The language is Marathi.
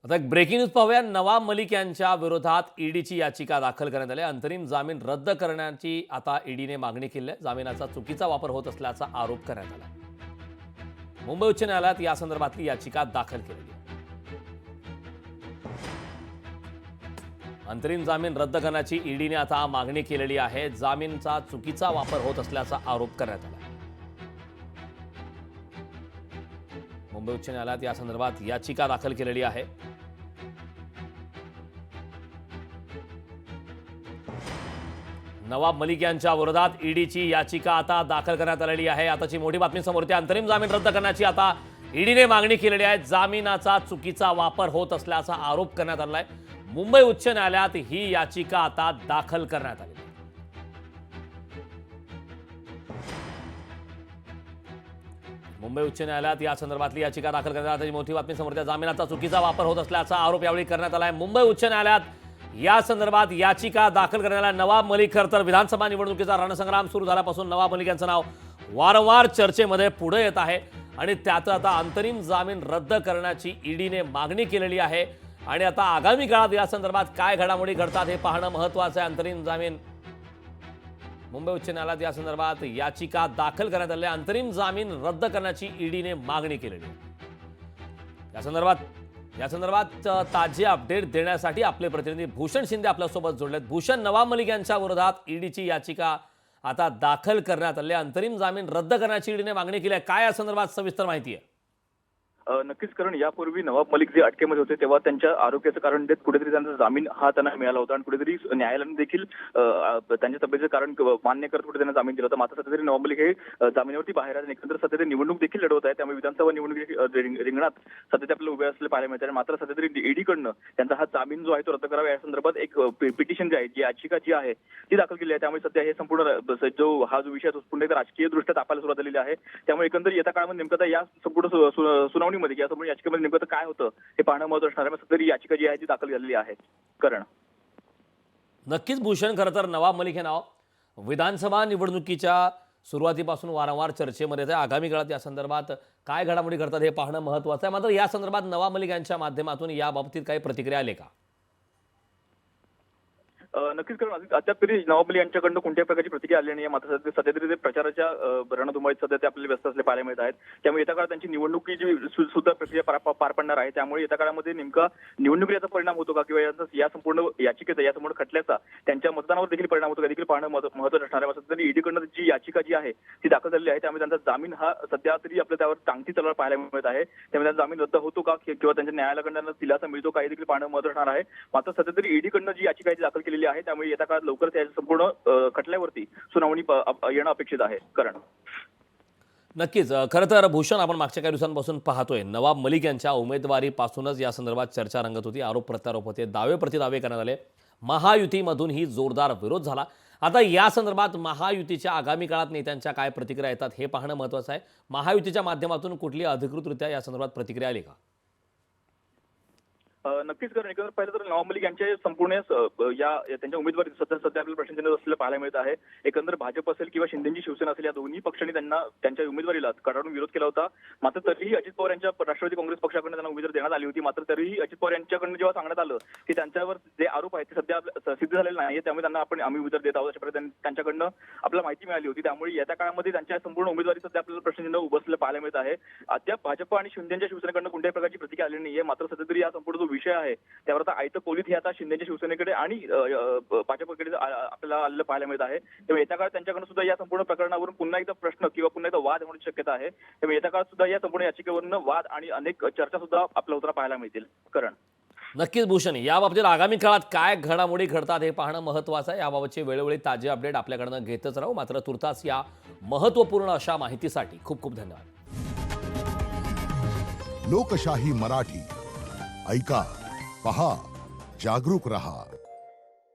आता एक ब्रेकिंग न्यूज पाहूया। नवाब मलिक यांच्या विरोधात ईडीची याचिका दाखल करण्यात आली। अंतरिम जामीन रद्द करण्याची आता ईडीने मागणी केली आहे। जामिनाचा चुकीचा वापर होत असल्याचा आरोप करण्यात आला। मुंबई उच्च न्यायालयात या संदर्भातली याचिका दाखल केली आहे। अंतरिम जामीन रद्द करण्याची ईडीने आता मागणी केलेली आहे। जामीनचा चुकीचा वापर होत असल्याचा आरोप करण्यात आला। मुंबई उच्च न्यायालयात या संदर्भात याचिका दाखल केलेली आहे। नवाब मलिक यांच्या विरोधात ईडीची याचिका आता दाखल करण्यात आलेली आहे। आताची मोठी बातमी समोर येते। अंतरिम जामीन रद्द करण्याची आता ईडीने मागणी केलेली आहे। जामिनाचा चुकीचा वापर होत असल्याचा आरोप करण्यात आला आहे। मुंबई उच्च न्यायालयात ही याचिका आता दाखल करण्यात आली आहे। मुंबई उच्च न्यायालयात या संदर्भातली याचिका दाखल करण्यात आली। मोठी बातमी समोर येते। जामिनाचा चुकीचा वापर होत असल्याचा आरोप यावेळी करण्यात आला आहे। मुंबई उच्च न्यायालयात या संदर्भात याचिका दाखल करण्याला नवाब मलिक खरं तर विधानसभा निवडणुकीचा रणसंग्राम सुरू झाल्यापासून नवाब मलिक यांचं नाव वारंवार चर्चेमध्ये पुढे येत आहे आणि त्यात आता अंतरिम जामीन रद्द करण्याची ईडीने मागणी केलेली आहे। आणि आता आगामी काळात या संदर्भात काय घडामोडी घडतात हे पाहणं महत्त्वाचं आहे। अंतरिम जामीन मुंबई उच्च न्यायालयात या संदर्भात याचिका दाखल करण्यात आली। अंतरिम जामीन रद्द करण्याची ईडीने मागणी केलेली आहे। या संदर्भात ताजे अपडेट देण्यासाठी आपले प्रतिनिधी भूषण शिंदे आपल्यासोबत जोडलेत। भूषण, नवाब मलिक यांच्या विरोधात ईडीची याचिका आता दाखल करण्यात आली। अंतरिम जामीन रद्द करण्याची ईडीने मागणी केली आहे। काय या संदर्भात सविस्तर माहिती आहे? नक्कीच, कारण यापूर्वी नवाब मलिक जे अटकेमध्ये होते तेव्हा त्यांच्या आरोग्याचं कारण देत कुठेतरी त्यांचा जामीन हा त्यांना मिळाला होता आणि कुठेतरी न्यायालयाने देखील त्यांच्या तब्येतीचं कारण मान्य करत कुठे त्यांना जामीन दिला होता। मात्र सध्या तरी नवाब मलिक हे जामिनावरती बाहेर आहेत। एकंदर सध्या ते निवडणूक देखील लढवत आहे, त्यामुळे विधानसभा निवडणूक रिंगणात सध्या ते आपल्याला उभे असलेले पाहायला मिळत आहे। मात्र सध्या तरी ईडीकडनं त्यांचा हा जामीन जो आहे तो रद्द करावा या संदर्भात एक पिटिशन जी आहे, जी याचिका जी आहे ती दाखल केली आहे। त्यामुळे सध्या हे संपूर्ण जो विषय पुन्हा एकदा राजकीय दृष्ट्या तापायला सुरुवात झालेली आहे। त्यामुळे एकंदर येत्या काळामध्ये नेमकं या संपूर्ण सुनावणीमध्ये या संपूर्ण याचिकेमध्ये नेमकं काय होतं हे पाहणं महत्त्वाचं असणार आहे। सध्या याचिका जी आहे ती दाखल झालेली आहे। करण नक्कीच भूषण, खरं तर नवाब मलिक हे नाव विधानसभा निवडणुकीच्या सुरुवातीपासून वारंवार चर्चेमध्ये आहे। आगामी काळात या संदर्भात काय घडामोडी घडतात हे पाहणं महत्त्वाचं आहे। मात्र या संदर्भात नवाब मलिक यांच्या माध्यमातून याबाबतीत काही प्रतिक्रिया आली का? नक्कीच, कारण अद्याप तरी नवाब मलिक यांच्याकडनं कोणत्याही प्रकारची प्रतिक्रिया आली नाही। मात्र सध्या तरी ते प्रचाराच्या रणधुमाळीत सध्या ते आपल्याला व्यस्त असले पाहायला मिळत आहेत। त्यामुळे येत्या काळात त्यांची निवडणुकीची सुद्धा प्रक्रिया पार पडणार आहे। त्यामुळे येत्या काळामध्ये नेमका निवडणुकीचा परिणाम होतो का किंवा या संपूर्ण याचिकेचा, या संपूर्ण खटल्याचा त्यांच्या मतदानावर देखील परिणाम होतो का देखील पाहणं महत्त्वाचं असणार आहे। सध्या तरी ईडीकडनं जी याचिका जी आहे ती दाखल झालेली आहे, त्यामुळे त्यांचा जामीन हा सध्या तरी आपल्या त्यावर टांगती तलवार पाहायला मिळत आहे। त्यामुळे त्यांचा जामीन रद्द होतो का किंवा त्यांच्या न्यायालयाकडनं दिलासा मिळतो का हे देखील पाहणं महत्त्वाचं असणार आहे। मात्र सध्या तरी ईडीकडनं जी याचिका आहे ती दाखल केलेली आहे, त्यामुळे येत्या काळात लवकरच या संपूर्ण खटल्यावरती सुनावणी येणं अपेक्षित आहे। करण नक्कीच, खरं तर भूषण, आपण मागच्या काही दिवसांपासून पाहतोय नवाब मलिक यांच्या उमेदवारीपासूनच या संदर्भात चर्चा रंगत होती। आरोप प्रत्यारोप होते, दावे प्रतिदावे करण्यात आले। महायुतीमधून ही जोरदार विरोध झाला। आता या संदर्भात महायुतीच्या आगामी काळात नेत्यांच्या काय प्रतिक्रिया येतात हे पाहणं महत्त्वाचं आहे। महायुतीच्या माध्यमातून कुठली अधिकृतरित्या या संदर्भात प्रतिक्रिया आली का? नक्कीच, कारण एकंदर पाहिलं तर नवाब मलिक यांचे संपूर्ण या त्यांच्या उमेदवारी सध्या आपल्याला प्रश्नचिन्ह असलेलं पाहायला मिळत आहे। एकंदर भाजप असेल किंवा शिंदेची शिवसेना असेल, या दोन्ही पक्षांनी त्यांना त्यांच्या उमेदवारीला कडाडून विरोध केला होता। मात्र तरीही अजित पवार यांच्या राष्ट्रवादी काँग्रेस पक्षाकडून त्यांना उमेदवारी देण्यात आली होती। मात्र तरीही अजित पवार यांच्याकडून जेव्हा सांगण्यात आलं की त्यांच्यावर जे आरोप आहेत ते सध्या सिद्ध झालेले नाही, त्यामुळे त्यांना आम्ही उमेदवार देत आहोत अशा प्रकारे त्यांच्याकडनं आपल्याला माहिती मिळाली होती। त्यामुळे येत्या काळामध्ये त्यांच्या संपूर्ण उमेदवारी सध्या आपल्याला प्रश्नचिन्ह उभं पाहायला मिळत आहे। अद्याप भाजप आणि शिंदेच्या शिवसेनेकडनं कोणत्याही प्रकारची प्रतिक्रिया आली नाहीये। मात्र सध्या तरी या संपूर्ण जो विषय आहे त्यावर आता आयतं कोलीत हे आता शिंदेच्या शिवसेनेकडे आणि भाजपकडे आपल्याला आलेलं पाहायला मिळत आहे। त्यामुळे येत्या काळात त्यांच्याकडून सुद्धा या संपूर्ण प्रकरणावरून पुन्हा एकदा प्रश्न किंवा पुन्हा एकदा वाद होण्याची शक्यता आहे। त्यामुळे येत्या काळात सुद्धा या संपूर्ण याचिकेवरून वाद आणि अनेक चर्चा सुद्धा आपल्या होताना पाहायला मिळतील। करण नक्कीच भूषण, याबाबतीत आगामी काळात काय घडामोडी घडतात हे पाहणं महत्त्वाचं आहे। याबाबतचे वेळोवेळी ताजे अपडेट आपल्याकडनं घेतच राहू। मात्र तुर्तास या महत्त्वपूर्ण अशा माहितीसाठी खूप खूप धन्यवाद। लोकशाही मराठी ऐका, पहा, जागरूक रहा।